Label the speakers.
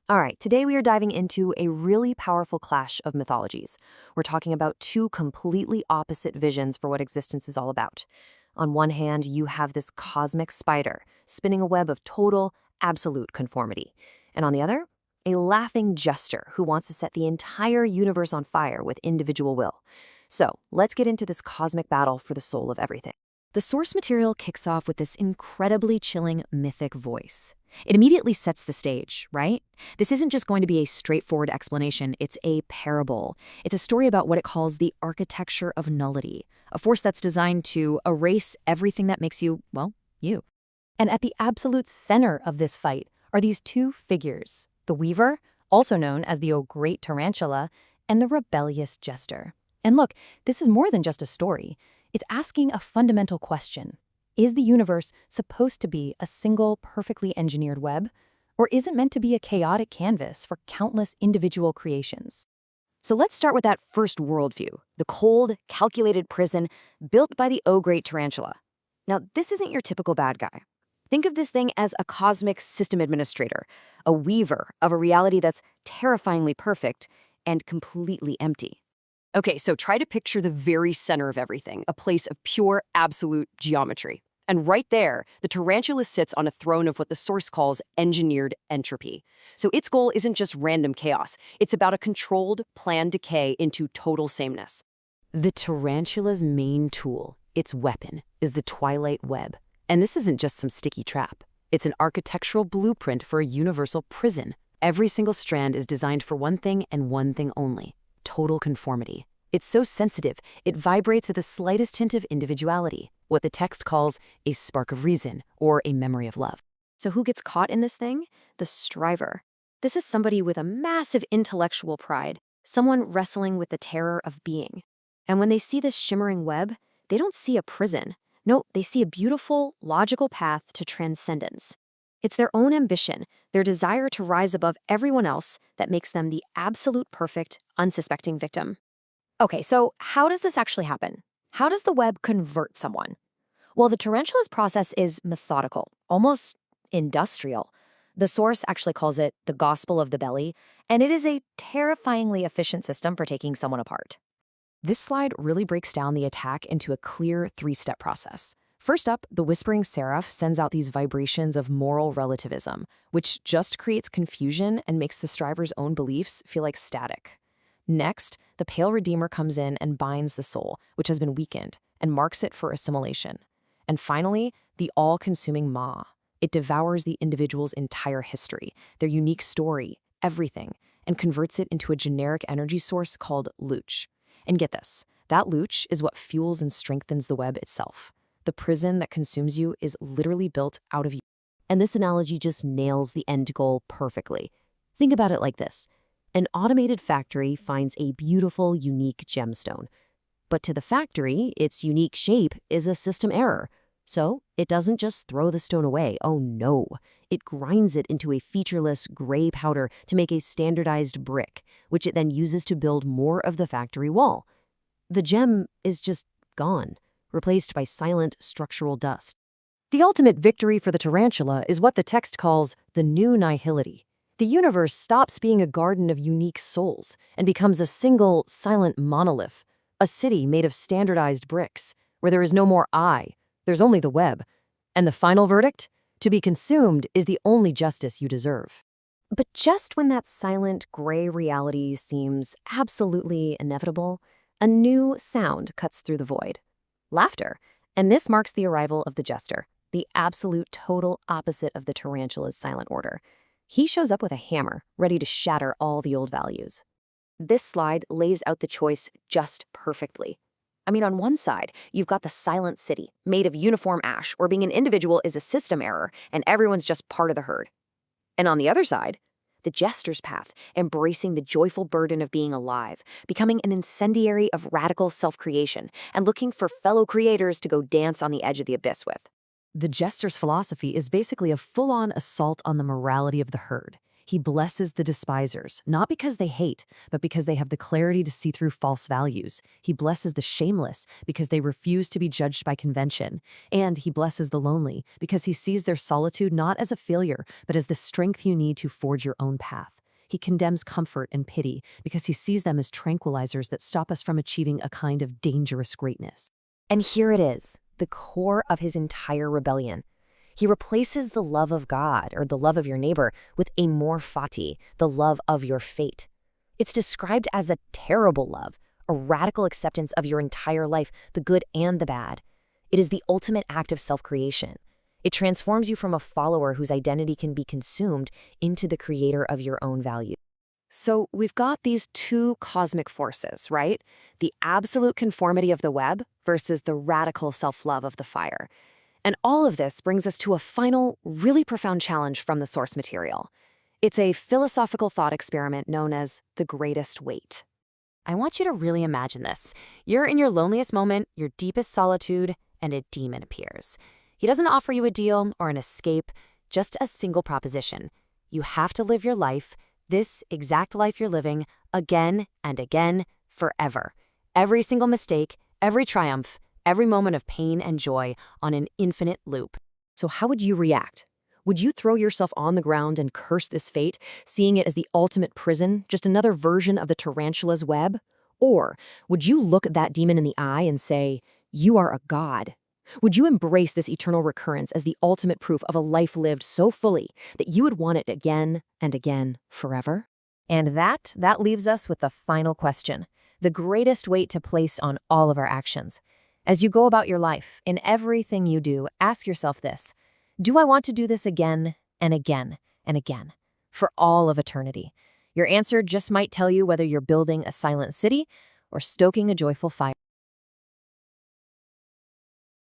Speaker 1: All right, today we are diving into a really powerful clash of mythologies. We're talking about two completely opposite visions for what existence is all about. On one hand, you have this cosmic spider spinning a web of total, absolute conformity. And on the other, a laughing jester who wants to set the entire universe on fire with individual will. So let's get into this cosmic battle for the soul of everything. The source material kicks off with this incredibly chilling mythic voice. It immediately sets the stage, right? This isn't just going to be a straightforward explanation, it's a parable. It's a story about what it calls the architecture of nullity, a force that's designed to erase everything that makes you, well, you. And at the absolute center of this fight are these two figures, the Weaver, also known as the Great Tarantula, and the rebellious Jester. And look, this is more than just a story. It's asking a fundamental question. Is the universe supposed to be a single, perfectly engineered web? Or is it meant to be a chaotic canvas for countless individual creations? So let's start with that first worldview, the cold, calculated prison built by the Great Tarantula. Now, this isn't your typical bad guy. Think of this thing as a cosmic system administrator, a weaver of a reality that's terrifyingly perfect and completely empty. Okay, so try to picture the very center of everything, a place of pure, absolute geometry. And right there, the tarantula sits on a throne of what the source calls engineered entropy. So its goal isn't just random chaos. It's about a controlled, planned decay into total sameness. The tarantula's main tool, its weapon, is the twilight web. And this isn't just some sticky trap. It's an architectural blueprint for a universal prison. Every single strand is designed for one thing and one thing only: total conformity. It's so sensitive, it vibrates at the slightest hint of individuality, what the text calls a spark of reason or a memory of love. So who gets caught in this thing? The striver. This is somebody with a massive intellectual pride, someone wrestling with the terror of being. And when they see this shimmering web, they don't see a prison. No, they see a beautiful, logical path to transcendence. It's their own ambition, their desire to rise above everyone else that makes them the absolute perfect, unsuspecting victim. Okay, so how does this actually happen? How does the web convert someone? Well, the tarantula's process is methodical, almost industrial. The source actually calls it the gospel of the belly, and it is a terrifyingly efficient system for taking someone apart. This slide really breaks down the attack into a clear three-step process. First up, the whispering seraph sends out these vibrations of moral relativism, which just creates confusion and makes the striver's own beliefs feel like static. Next, the pale redeemer comes in and binds the soul, which has been weakened, and marks it for assimilation. And finally, the all-consuming maw. It devours the individual's entire history, their unique story, everything, and converts it into a generic energy source called looch. And get this, that looch is what fuels and strengthens the web itself. The prison that consumes you is literally built out of you. And this analogy just nails the end goal perfectly. Think about it like this. An automated factory finds a beautiful, unique gemstone. But to the factory, its unique shape is a system error. So it doesn't just throw the stone away. Oh no. It grinds it into a featureless gray powder to make a standardized brick, which it then uses to build more of the factory wall. The gem is just gone, replaced by silent structural dust. The ultimate victory for the tarantula is what the text calls the new nihility. The universe stops being a garden of unique souls and becomes a single, silent monolith, a city made of standardized bricks, where there is no more I, there's only the web. And the final verdict? To be consumed is the only justice you deserve. But just when that silent, gray reality seems absolutely inevitable, a new sound cuts through the void. Laughter. And this marks the arrival of the Jester, the absolute total opposite of the tarantula's silent order. He shows up with a hammer, ready to shatter all the old values. This slide lays out the choice just perfectly. I mean, on one side, you've got the silent city, made of uniform ash, where being an individual is a system error, and everyone's just part of the herd. And on the other side, the Jester's path, embracing the joyful burden of being alive, becoming an incendiary of radical self-creation, and looking for fellow creators to go dance on the edge of the abyss with. The Jester's philosophy is basically a full-on assault on the morality of the herd.
Speaker 2: He blesses the despisers, not because they hate, but because they have the clarity to see through false values. He blesses the shameless because they refuse to be judged by convention. And he blesses the lonely because he sees their solitude not as a failure, but as the strength you need to forge your own path. He condemns comfort and pity because he sees them as tranquilizers that stop us from achieving a kind of dangerous greatness.
Speaker 1: And here it is, the core of his entire rebellion. He replaces the love of God, or the love of your neighbor, with amor fati, the love of your fate. It's described as a terrible love, a radical acceptance of your entire life, the good and the bad. It is the ultimate act of self-creation. It transforms you from a follower whose identity can be consumed into the creator of your own value. So we've got these two cosmic forces, right? The absolute conformity of the web versus the radical self-love of the fire. And all of this brings us to a final, really profound challenge from the source material. It's a philosophical thought experiment known as the greatest weight. I want you to really imagine this. You're in your loneliest moment, your deepest solitude, and a demon appears. He doesn't offer you a deal or an escape, just a single proposition. You have to live your life, this exact life you're living, again and again, forever. Every single mistake, every triumph, every moment of pain and joy on an infinite loop. So how would you react? Would you throw yourself on the ground and curse this fate, seeing it as the ultimate prison, just another version of the tarantula's web? Or would you look that demon in the eye and say, "You are a god"? Would you embrace this eternal recurrence as the ultimate proof of a life lived so fully that you would want it again and again forever? And that leaves us with the final question, the greatest weight to place on all of our actions. As you go about your life, in everything you do, ask yourself this: do I want to do this again and again and again, for all of eternity? Your answer just might tell you whether you're building a silent city or stoking a joyful fire.